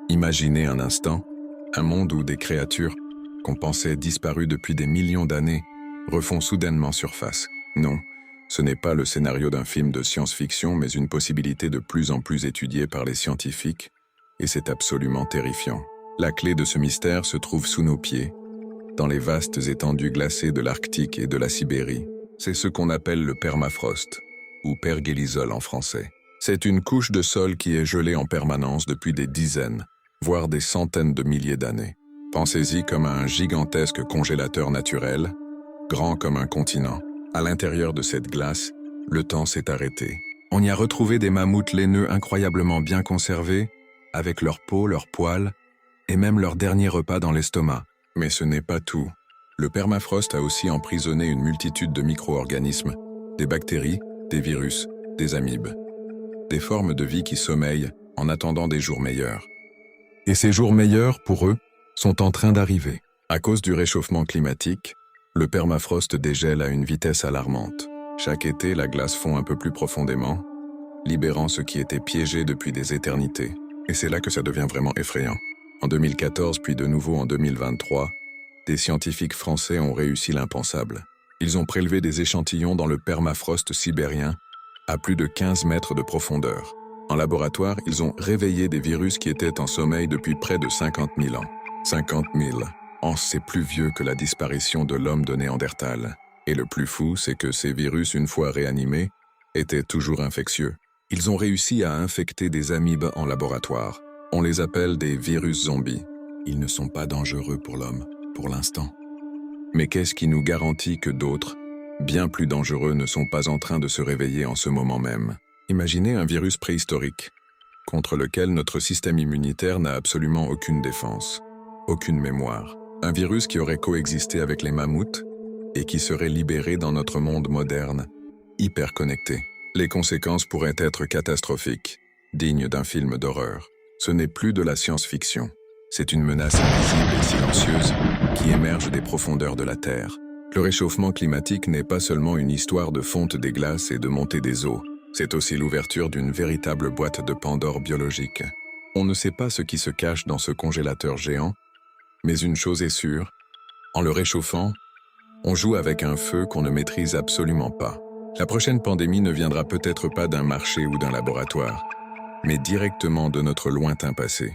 Imaginez un instant, un monde où des créatures, qu'on pensait disparues depuis des millions d'années, refont soudainement surface. Non, ce n'est pas le scénario d'un film de science-fiction, mais une possibilité de plus en plus étudiée par les scientifiques, et c'est absolument terrifiant. La clé de ce mystère se trouve sous nos pieds, dans les vastes étendues glacées de l'Arctique et de la Sibérie. C'est ce qu'on appelle le permafrost, ou pergélisol en français. C'est une couche de sol qui est gelée en permanence depuis des dizaines, voire des centaines de milliers d'années. Pensez-y comme à un gigantesque congélateur naturel, grand comme un continent. À l'intérieur de cette glace, le temps s'est arrêté. On y a retrouvé des mammouths laineux incroyablement bien conservés, avec leur peau, leurs poils, et même leur dernier repas dans l'estomac. Mais ce n'est pas tout. Le permafrost a aussi emprisonné une multitude de micro-organismes, des bactéries, des virus, des amibes. Des formes de vie qui sommeillent en attendant des jours meilleurs. Et ces jours meilleurs, pour eux, sont en train d'arriver. À cause du réchauffement climatique, le permafrost dégèle à une vitesse alarmante. Chaque été, la glace fond un peu plus profondément, libérant ce qui était piégé depuis des éternités. Et c'est là que ça devient vraiment effrayant. En 2014, puis de nouveau en 2023, des scientifiques français ont réussi l'impensable. Ils ont prélevé des échantillons dans le permafrost sibérien à plus de 15 mètres de profondeur. En laboratoire, ils ont réveillé des virus qui étaient en sommeil depuis près de 50 000 ans. 50 000 ans, c'est plus vieux que la disparition de l'homme de Néandertal. Et le plus fou, c'est que ces virus, une fois réanimés, étaient toujours infectieux. Ils ont réussi à infecter des amibes en laboratoire. On les appelle des virus zombies. Ils ne sont pas dangereux pour l'homme, pour l'instant. Mais qu'est-ce qui nous garantit que d'autres, bien plus dangereux, ne sont pas en train de se réveiller en ce moment même? Imaginez un virus préhistorique, contre lequel notre système immunitaire n'a absolument aucune défense, aucune mémoire. Un virus qui aurait coexisté avec les mammouths et qui serait libéré dans notre monde moderne, hyper connecté. Les conséquences pourraient être catastrophiques, dignes d'un film d'horreur. Ce n'est plus de la science-fiction. C'est une menace invisible et silencieuse qui émerge des profondeurs de la Terre. Le réchauffement climatique n'est pas seulement une histoire de fonte des glaces et de montée des eaux. C'est aussi l'ouverture d'une véritable boîte de Pandore biologique. On ne sait pas ce qui se cache dans ce congélateur géant, mais une chose est sûre, en le réchauffant, on joue avec un feu qu'on ne maîtrise absolument pas. La prochaine pandémie ne viendra peut-être pas d'un marché ou d'un laboratoire, mais directement de notre lointain passé.